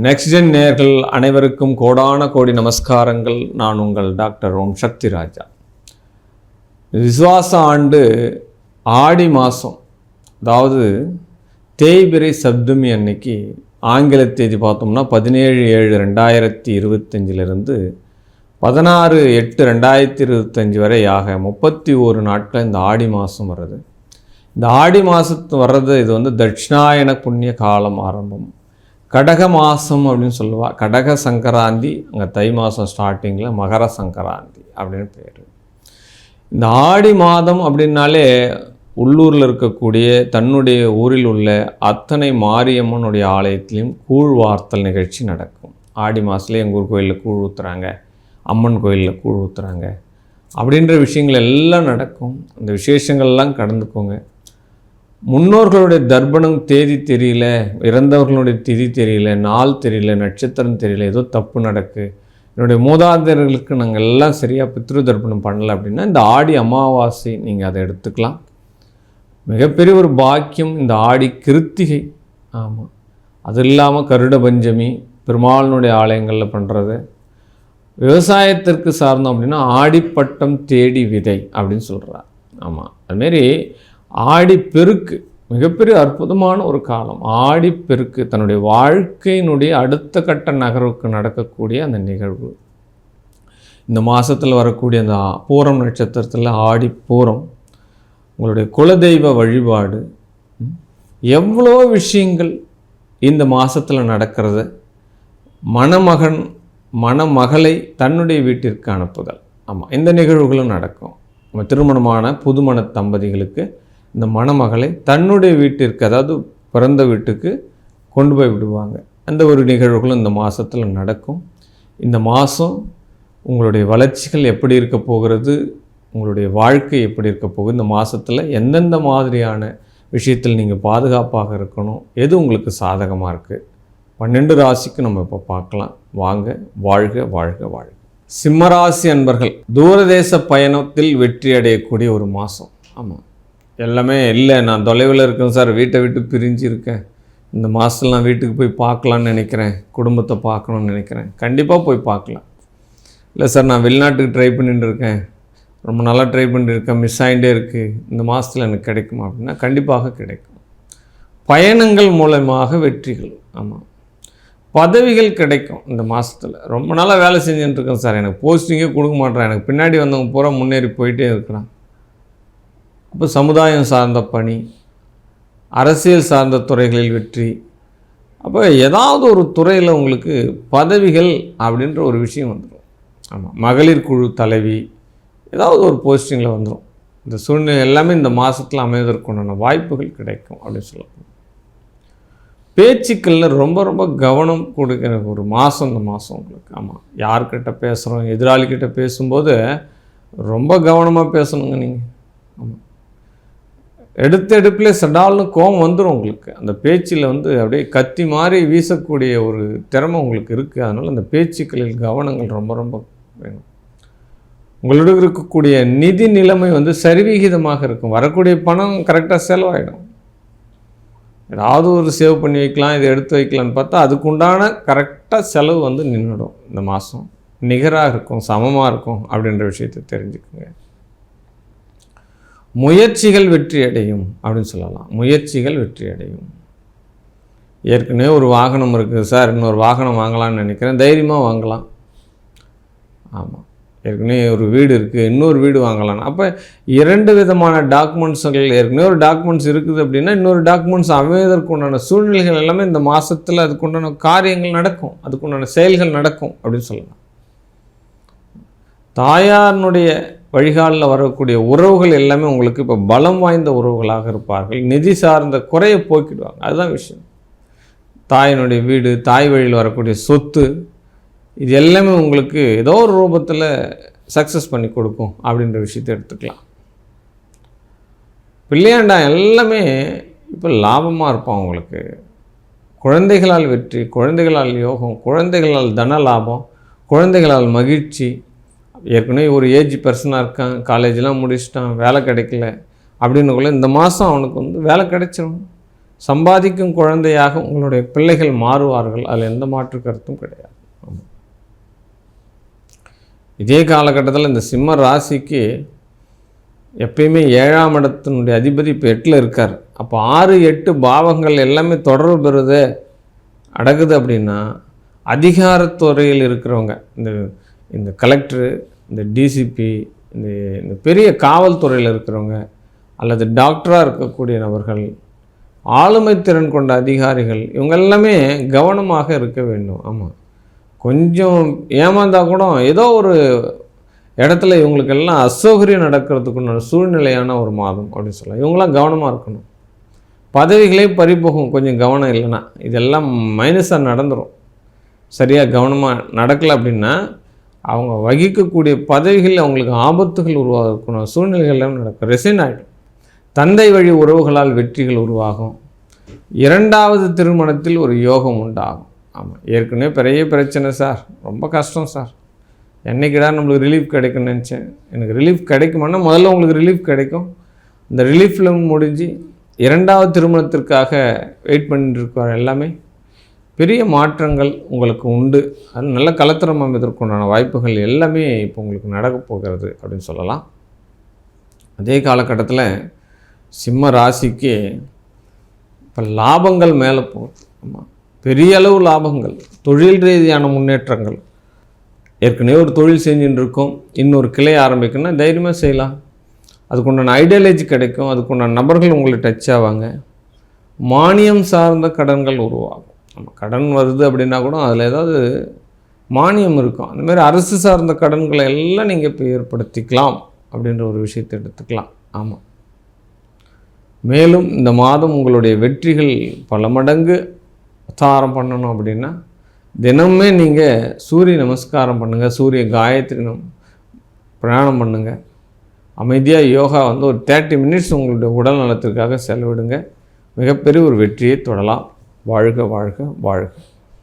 Next gen நேயர்கள் அனைவருக்கும் கோடான கோடி நமஸ்காரங்கள். நான் உங்கள் டாக்டர் ஓம் சக்தி ராஜா. விசுவாச ஆண்டு ஆடி மாதம், அதாவது தேய்பிறை சப்தமி அன்னைக்கு ஆங்கில தேதி பார்த்தோம்னா 17/7/2025 16/8/2025 வரை ஆக 31 நாட்கள் இந்த ஆடி மாதம் வர்றது. இந்த ஆடி மாதத்து வர்றது இது தட்சிணாயன புண்ணிய காலம் ஆரம்பம். கடக மாதம் அப்படின்னு சொல்லுவாள். கடக சங்கராந்தி அங்கே தை மாதம் ஸ்டார்டிங்கில் மகர சங்கராந்தி அப்படின்னு பேர். இந்த ஆடி மாதம் அப்படின்னாலே உள்ளூரில் இருக்கக்கூடிய தன்னுடைய ஊரில் உள்ள அத்தனை மாரியம்மனுடைய ஆலயத்திலையும் கூழ் வார்த்தல் நிகழ்ச்சி நடக்கும். ஆடி மாதத்துலேயே எங்கள் ஊர் கோயிலில் கூழ் ஊற்றுறாங்க, அம்மன் கோயிலில் கூழ் ஊற்றுறாங்க அப்படின்ற விஷயங்கள் எல்லாம் நடக்கும். அந்த விசேஷங்கள்லாம் கடந்துக்கோங்க. முன்னோர்களுடைய தர்ப்பணம் தேதி தெரியல, இறந்தவர்களுடைய திதி தெரியல, நாள் தெரியல, நட்சத்திரம் தெரியல, ஏதோ தப்பு நடக்கு, என்னுடைய மூதாதையர்களுக்கு நாங்கள் எல்லாம் சரியாக பித்ரு தர்ப்பணம் பண்ணலை அப்படின்னா இந்த ஆடி அமாவாசை நீங்கள் அதை எடுத்துக்கலாம். மிகப்பெரிய ஒரு பாக்கியம் இந்த ஆடி கிருத்திகை. ஆமாம், அது இல்லாமல் கருட பஞ்சமி பெருமாளினுடைய ஆலயங்களில் பண்ணுறது. விவசாயத்திற்கு சார்ந்தோம் அப்படின்னா ஆடிப்பட்டம் தேடி விதை அப்படின்னு சொல்கிறார். ஆமாம், அதுமாரி ஆடிப்பெருக்கு மிகப்பெரிய அற்புதமான ஒரு காலம். ஆடிப்பெருக்கு தன்னுடைய வாழ்க்கையினுடைய அடுத்த கட்ட நகர்வுக்கு நடக்கக்கூடிய அந்த நிகழ்வு. இந்த மாதத்தில் வரக்கூடிய அந்த பூரம் நட்சத்திரத்தில் ஆடிப்பூரம், உங்களுடைய குலதெய்வ வழிபாடு, எவ்வளோ விஷயங்கள் இந்த மாதத்தில் நடக்கிறது. மணமகன் மணமகளை தன்னுடைய வீட்டிற்கு அனுப்புதல். ஆமாம், இந்த நிகழ்வுகளும் நடக்கும். நம்ம திருமணமான புதுமண தம்பதிகளுக்கு இந்த மணமகளை தன்னுடைய வீட்டிற்கு, அதாவது பிறந்த வீட்டுக்கு கொண்டு போய் விடுவாங்க. அந்த ஒரு நிகழ்வுகளும் இந்த மாதத்தில் நடக்கும். இந்த மாதம் உங்களுடைய வளர்ச்சிகள் எப்படி இருக்க போகிறது, உங்களுடைய வாழ்க்கை எப்படி இருக்க போகுது, இந்த மாதத்தில் எந்தெந்த மாதிரியான விஷயத்தில் நீங்கள் பாதுகாப்பாக இருக்கணும், எது உங்களுக்கு சாதகமாக இருக்குது, 12 ராசிக்கு நம்ம இப்போ பார்க்கலாம். வாங்க. வாழ்க வாழ்க வாழ்க. சிம்மராசி அன்பர்கள், தூரதேச பயணத்தில் வெற்றி அடையக்கூடிய ஒரு மாதம். ஆமாம், எல்லாமே இல்லை நான் தொலைவில் இருக்கேன் சார், வீட்டை விட்டு பிரிஞ்சு இருக்கேன், இந்த மாதத்தில் நான் வீட்டுக்கு போய் பார்க்கலான்னு நினைக்கிறேன், குடும்பத்தை பார்க்கணுன்னு நினைக்கிறேன், கண்டிப்பாக போய் பார்க்கலாம். இல்லை சார் நான் வெளிநாட்டுக்கு ட்ரை பண்ணிட்டு இருக்கேன், ரொம்ப நல்லா ட்ரை பண்ணியிருக்கேன், மிஸ் ஆகிட்டே இருக்குது, இந்த மாதத்தில் எனக்கு கிடைக்குமா அப்படின்னா கண்டிப்பாக கிடைக்கும். பயணங்கள் மூலமாக வெற்றிகள். ஆமாம், பதவிகள் கிடைக்கும் இந்த மாதத்தில். ரொம்ப நாளாக வேலை செஞ்சுட்டு இருக்கேன் சார், எனக்கு போஸ்டிங்கே கொடுக்க மாட்டேறேன், எனக்கு பின்னாடி வந்தவங்க பூரா முன்னேறி போயிட்டே இருக்கிறான். அப்போ சமுதாயம் சார்ந்த பணி, அரசியல் சார்ந்த துறைகளில் வெற்றி. அப்போ ஏதாவது ஒரு துறையில் உங்களுக்கு பதவிகள் அப்படின்ற ஒரு விஷயம் வந்துடும். ஆமாம், மகளிர் குழு தலைவி ஏதாவது ஒரு போஸ்டிங்கில் வந்துடும். இந்த சூழ்நிலை எல்லாமே இந்த மாதத்தில் அமைவதற்குண்டான வாய்ப்புகள் கிடைக்கும் அப்படின்னு சொல்லலாம். பேச்சுக்களில் ரொம்ப ரொம்ப கவனம் கொடுக்கிற ஒரு மாதம் இந்த மாதம் உங்களுக்கு. ஆமாம், யார்கிட்ட பேசுகிறோம், எதிராளிக்கிட்ட பேசும்போது ரொம்ப கவனமாக பேசணுங்க நீங்கள். ஆமாம், எடுப்பில் சடால்னு கோபம் வந்துடும் உங்களுக்கு. அந்த பேச்சில் அப்படியே கத்தி மாதிரி வீசக்கூடிய ஒரு திறமை உங்களுக்கு இருக்குது. அதனால் அந்த பேச்சுக்களில் கவனங்கள் ரொம்ப ரொம்ப வேணும். உங்களோட இருக்கக்கூடிய நிதி நிலைமை சரிவிகிதமாக இருக்கும். வரக்கூடிய பணம் கரெக்டாக செலவாயிடும். ஏதாவது ஒரு சேவ் பண்ணி வைக்கலாம், இதை எடுத்து வைக்கலான்னு பார்த்தா அதுக்குண்டான கரெக்டாக செலவு நின்றுடும். இந்த மாதம் நிகராக இருக்கும், சமமாக இருக்கும் அப்படின்ற விஷயத்தை தெரிஞ்சுக்குங்க. முயற்சிகள் வெற்றி அடையும் அப்படின்னு சொல்லலாம். முயற்சிகள் வெற்றி அடையும். ஏற்கனவே ஒரு வாகனம் இருக்குது சார், இன்னொரு வாகனம் வாங்கலாம்னு நினைக்கிறேன், தைரியமாக வாங்கலாம். ஆமாம், ஏற்கனவே ஒரு வீடு இருக்குது, இன்னொரு வீடு வாங்கலாம். அப்போ 2 விதமான டாக்குமெண்ட்ஸுகள், ஏற்கனவே ஒரு டாக்குமெண்ட்ஸ் இருக்குது அப்படின்னா இன்னொரு டாக்குமெண்ட்ஸ் அமைவதற்கு உண்டான சூழ்நிலைகள் எல்லாமே இந்த மாதத்தில் அதுக்குண்டான காரியங்கள் நடக்கும், அதுக்குண்டான செயல்கள் நடக்கும் அப்படின்னு சொல்லலாம். தாயாரினுடைய வழிகாலில் வரக்கூடிய உறவுகள் எல்லாமே உங்களுக்கு இப்போ பலம் வாய்ந்த உறவுகளாக இருப்பார்கள். நிதி சார்ந்த குறையை போக்கிடுவாங்க. அதுதான் விஷயம். தாயினுடைய வீடு, தாய் வழியில் வரக்கூடிய சொத்து, இது எல்லாமே உங்களுக்கு ஏதோ ஒரு ரூபத்தில் சக்ஸஸ் பண்ணி கொடுக்கும் அப்படின்ற விஷயத்தை எடுத்துக்கலாம். பிள்ளையாண்டா எல்லாமே இப்போ லாபமாக இருப்பான் உங்களுக்கு. குழந்தைகளால் வெற்றி, குழந்தைகளால் யோகம், குழந்தைகளால் தன லாபம், குழந்தைகளால் மகிழ்ச்சி. ஏற்கனவே ஒரு ஏஜ் பர்சனாக இருக்கான், காலேஜெலாம் முடிச்சிட்டான், வேலை கிடைக்கல அப்படின்னுக்குள்ள இந்த மாதம் அவனுக்கு வேலை கிடைச்சிடும். சம்பாதிக்கும் குழந்தையாக உங்களுடைய பிள்ளைகள் மாறுவார்கள். அதில் எந்த மாற்று கருத்தும் கிடையாது. இதே காலகட்டத்தில் இந்த சிம்ம ராசிக்கு எப்பயுமே 7ஆம் இடத்தினுடைய அதிபதி இப்போ 8ல் இருக்கார். அப்போ 6, 8 பாவங்கள் எல்லாமே தொடர்பு பெறுது அடகுது அப்படின்னா அதிகாரத்துறையில் இருக்கிறவங்க, இந்த கலெக்டரு, இந்த டிசிபி, இந்த பெரிய காவல்துறையில் இருக்கிறவங்க, அல்லது டாக்டராக இருக்கக்கூடிய நபர்கள், ஆளுமை திறன் கொண்ட அதிகாரிகள், இவங்க எல்லாமே கவனமாக இருக்க வேண்டும். ஆமாம், கொஞ்சம் ஏமாந்தால் கூட ஏதோ ஒரு இடத்துல இவங்களுக்கெல்லாம் அசௌகரியம் நடக்கிறதுக்குன்னு சூழ்நிலையான ஒரு மாதம் அப்படின்னு சொல்லலாம். இவங்களாம் கவனமாக இருக்கணும். பதவிகளே பறிபோகும் கொஞ்சம் கவனம் இல்லைன்னா. இதெல்லாம் மைனஸாக நடந்துடும். சரியாக கவனமாக நடக்கலை அப்படின்னா அவங்க வகிக்கக்கூடிய பதவிகளில் அவங்களுக்கு ஆபத்துகள் உருவாகக்கூடிய சூழ்நிலைகள்லாம் நடக்கும். ரெசைன் ஆகிடும். தந்தை வழி உறவுகளால் வெற்றிகள் உருவாகும். 2வது திருமணத்தில் ஒரு யோகம் உண்டாகும். ஆமாம், ஏற்கனவே பெரிய பிரச்சனை சார், ரொம்ப கஷ்டம் சார், என்றைக்கிடா நம்மளுக்கு ரிலீஃப் கிடைக்கும்னு நினச்சேன். எனக்கு ரிலீஃப் கிடைக்குமானா முதல்ல உங்களுக்கு ரிலீஃப் கிடைக்கும். இந்த ரிலீஃபில் முடிஞ்சு 2வது திருமணத்திற்காக வெயிட் பண்ணிட்டு இருக்கிற எல்லாமே பெரிய மாற்றங்கள் உங்களுக்கு உண்டு. அது நல்ல கலத்திரம் அமைவதற்குண்டான வாய்ப்புகள் எல்லாமே இப்போ உங்களுக்கு நடக்கப் போகிறது அப்படின்னு சொல்லலாம். அதே காலகட்டத்தில் சிம்ம ராசிக்கு இப்போ லாபங்கள் மேலே போகுது. ஆமாம், பெரிய அளவு லாபங்கள், தொழில் ரீதியான முன்னேற்றங்கள். ஏற்கனவே ஒரு தொழில் செஞ்சுட்டு இருக்கோம், இன்னொரு கிளை ஆரம்பிக்கணும்னா தைரியமாக செய்யலாம். அதுக்குண்டான ஐடியாலஜி கிடைக்கும். அதுக்குண்டான நபர்கள் உங்களை டச் ஆவாங்க. மானியம் சார்ந்த கடன்கள் உருவாகும். நம்ம கடன் வருது அப்படின்னா கூட அதில் ஏதாவது மானியம் இருக்கும். அந்தமாதிரி அரசு சார்ந்த கடன்களை எல்லாம் நீங்கள் இப்போ ஏற்படுத்திக்கலாம் அப்படின்ற ஒரு விஷயத்தை எடுத்துக்கலாம். ஆமாம், மேலும் இந்த மாதம் உங்களுடைய வெற்றிகள் பல மடங்கு உத்தாரம் பண்ணணும் அப்படின்னா தினமுமே நீங்கள் சூரிய நமஸ்காரம் பண்ணுங்கள், சூரிய காயத்ரி பிரயாணம் பண்ணுங்கள். அமைதியாக யோகா ஒரு 30 மினிட்ஸ் உங்களுடைய உடல் நலத்திற்காக செலவிடுங்க. மிகப்பெரிய ஒரு வெற்றியை தொடலாம். வாழ்க வாழ்க வாழ்க.